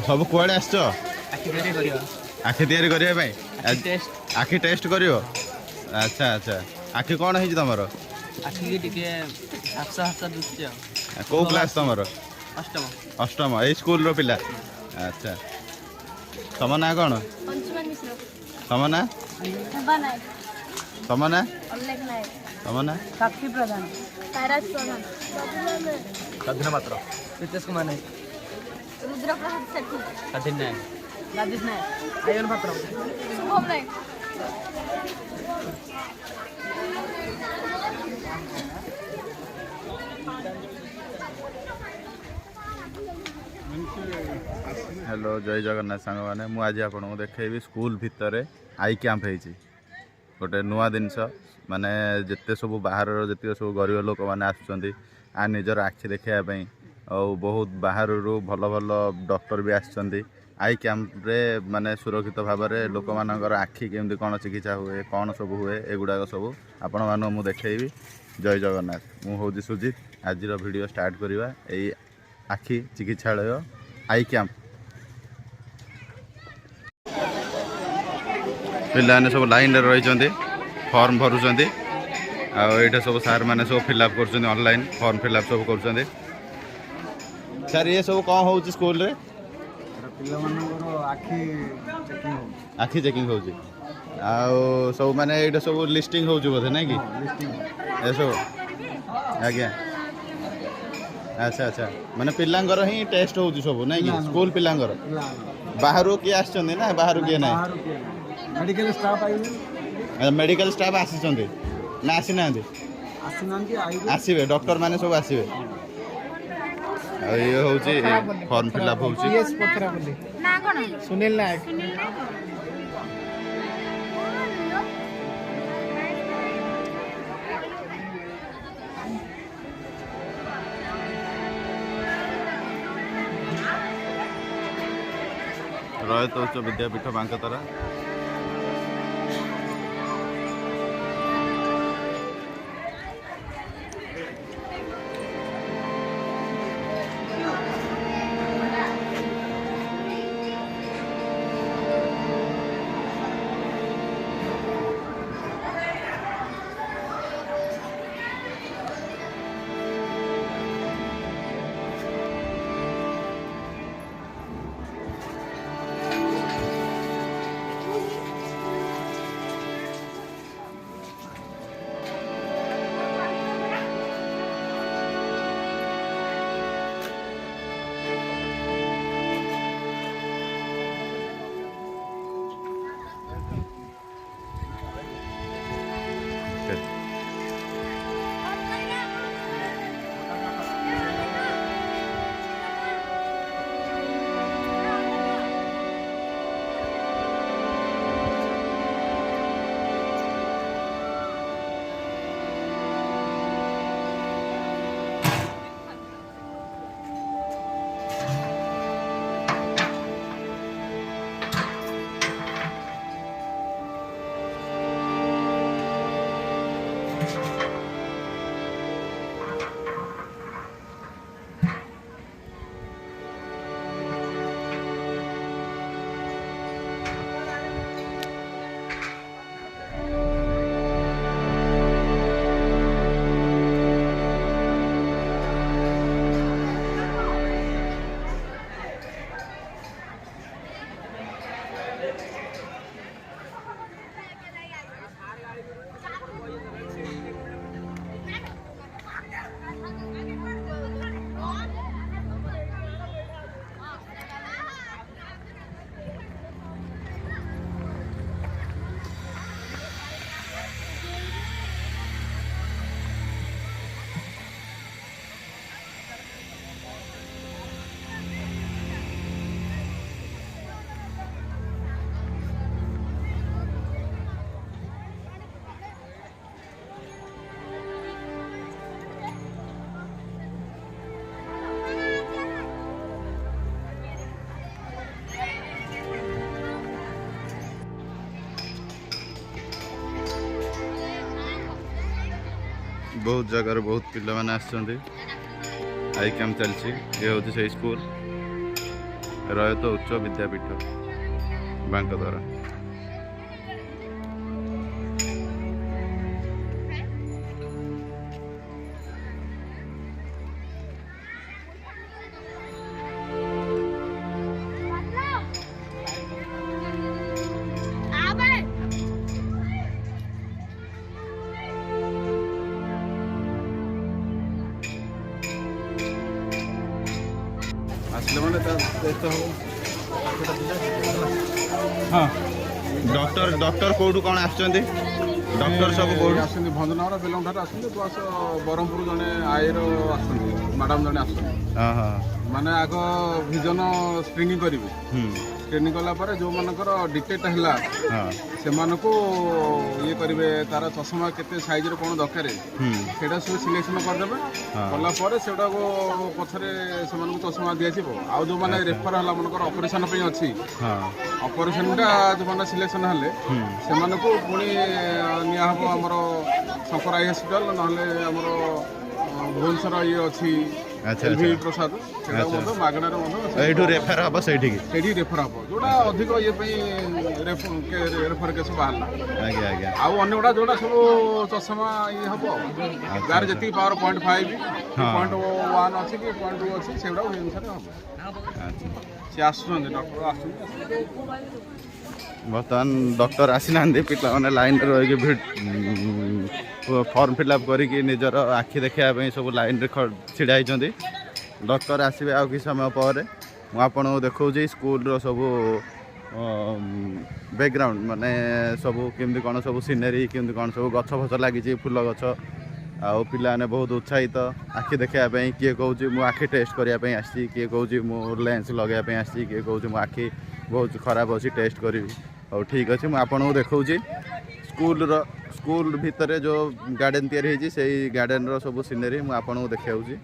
सब कुआड़े आस आखि तैयारी करने आखि टेस्ट कर। अच्छा अच्छा आखि कौन है तुम कौ क्लास तुम अष्टम ये स्कूल रो पिला। अच्छा तुम ना कौन तुम ना तुम ना तुम ना साक्षी प्रधान साधना पात्र रितेश कुमार नायक रुद्र प्रसाद सेठी साधिन नायक राजेश नायक आयन पात्र शुभम नायक हेलो जय जगन्नाथ सांग मैंने मुझे आपको देखी स्कूल भितर आई कैंप होती गोटे नुआ जिनस माने जिते सब बाहर जिते सब गरीब लोक मैंने आसुँच आ निजर आखि देखापी और बहुत बाहर भल भल डॉक्टर भी आसुँच आई कैंप्रे माने सुरक्षित भाव में लोक मानकर आखि केमती कौन चिकित्सा हुए कौन सब हुए एगुड़ाक सब आपण मानू मु देखी। जय जगन्नाथ मुझे सुजित आज वीडियो स्टार्ट करवा यही आखि चिकित्सालय आई कैंप पिलाने सब लाइन रही फॉर्म भरुंट आईटा सब सार मैंने सब फिलअप कर ऑनलाइन फॉर्म फिलअप सब कर। सर ये सब कौन हो स्कूल रे आखि चेकिंग हो सब माने ये सब लिस्टिंग हो बोधे ना कि ये सब आज्ञा। अच्छा अच्छा माने पिलांगर ही टेस्ट हो सब ना कि स्कूल पिलांगर बाहर किए आसछन्ते ना बाहर किए ना मेडिकल स्टाफ आसी ना आसी ना आसवे डॉक्टर माने सब आसवे ये हूँ फॉर्म फिलअप हो सुनील नायक रयत उच्च विद्यापीठ बांकतरा। बहुत जगार बहुत पिला माने आसछन्ती आई कैंप चलछि ये होछि से स्कूल रयत उच्च विद्यापीठ बैंक द्वारा आसले माने टेस्ट हो हाँ डॉक्टर कोठू कौन आसछन्ती डॉक्टर सब कोठू आसନ୍ତି ଭଞ୍ଜନଗର ବେଲଙ୍ଗାଠାରୁ ଆସନ୍ତି ପ୍ଲସ୍ ବ୍ରହ୍ମପୁର ଜଣେ ଆଇର ଆସନ୍ତି ମ୍ୟାଡ଼ାମ୍ ଜଣେ ଆସନ୍ତି हाँ हाँ ମାନେ ଆଗ ଭିଜନ ସ୍କ୍ରିନିଂ କରିବେ ସ୍କ୍ରିନିଂ କଲା ପରେ ଯେଉଁମାନଙ୍କର ଡିଟେକ୍ଟ ହେଲା हाँ ସେମାନଙ୍କୁ ଇଏ କରିବେ ତାର ଚଷମା କେତେ ସାଇଜ୍ର କ'ଣ ଦରକାର ସେଇଟା ସବୁ ସିଲେକ୍ସନ୍ କରିଦେବେ କଲା ପରେ ସେଗୁଡ଼ାକୁ ପଛରେ ସେମାନଙ୍କୁ ଚଷମା ଦିଆଯିବ ଆଉ ଯେଉଁମାନେ ରେଫର ହେଲା ମନେକର ଅପରେସନ୍ ପାଇଁ ଅଛି हाँ ଅପରେସନ୍ଟା ଯେଉଁମାନେ ସିଲେକ୍ସନ୍ ହେଲେ ସେମାନଙ୍କୁ ପୁଣି ନିଆହେବ ଆମର ଶଙ୍କର ଆଇ ହସ୍ପିଟାଲ ନହେଲେ ଆମର ଭୁବନେଶ୍ୱର ଇଏ ଅଛି अच्छा ଏଲ୍ଭି अच्छा ପ୍ରସାଦ ସେଟା ମଧ୍ୟ ମାଗଣାରେ ମଧ୍ୟ ଏଇଠୁ ରେଫର ହବ ସେଇଠିକି ସେଇଠି ରେଫର ହବ ଯୋଉଟା ଅଧିକ ଇଏ ପାଇଁ ରେଫର କେସ୍ ବାହାରିଲା ଆଜ୍ଞା ଆଜ୍ଞା ଆଉ ଅନ୍ୟ ଗୁଡ଼ା ଯୋଉଟା ସବୁ ଚଷମା ଇଏ ହବ ଯାହାର ଯେତିକି ପାୱାର 0.5 0.1 ଅଛି କି 0.2 ଅଛି ସେଗୁଡ଼ା ସେଇ ଅନୁସାରେ ହବ ଆଚ୍ଛା ସେ ଆସୁଛନ୍ତି ଡକ୍ଟର ଆସୁଛନ୍ତି ବର୍ତ୍ତମାନ ଡକ୍ଟର ଆସିନାହାନ୍ତି ପିଲାମାନେ ଲାଇନ୍ରେ ରହିକି ଫର୍ମ ଫିଲ୍ଅପ୍ କରିକି ନିଜର ଆଖି ଦେଖାଇବା ପାଇଁ ସବୁ ଲାଇନ୍ରେ ଛିଡ଼ା ହେଇଛନ୍ତି ଡକ୍ଟର ଆସିବେ ଆଉ କିଛି ସମୟ ପରେ ମୁଁ ଆପଣଙ୍କୁ ଦେଖାଉଛି ସ୍କୁଲର ସବୁ ବ୍ୟାକ୍ଗ୍ରାଉଣ୍ଡ ମାନେ ସବୁ କେମିତି କ'ଣ ସବୁ ସିନେରୀ କେମିତି କ'ଣ ସବୁ ଗଛ ଫଛ ଲାଗିଛି ଫୁଲ ଗଛ ଆଉ ପିଲାମାନେ ବହୁତ ଉତ୍ସାହିତ ଆଖି ଦେଖାଇବା ପାଇଁ କିଏ କହୁଛି ମୁଁ ଆଖି ଟେଷ୍ଟ କରିବା ପାଇଁ ଆସିଛି କିଏ କହୁଛି ମୁଁ ଲେନ୍ସ ଲଗାଇବା ପାଇଁ ଆସିଛି କିଏ କହୁଛି ମୋ ଆଖି ବହୁତ ଖରାପ ଅଛି ଟେଷ୍ଟ କରିବି ହଉ ଠିକ୍ ଅଛି ମୁଁ ଆପଣଙ୍କୁ ଦେଖାଉଛି ସ୍କୁଲ ଭିତରେ ଯେଉଁ ଗାର୍ଡ଼େନ୍ ତିଆରି ହେଇଛି ସେଇ ଗାର୍ଡ଼େନ୍ର ସବୁ ସିନେରୀ ମୁଁ ଆପଣଙ୍କୁ ଦେଖାଉଛି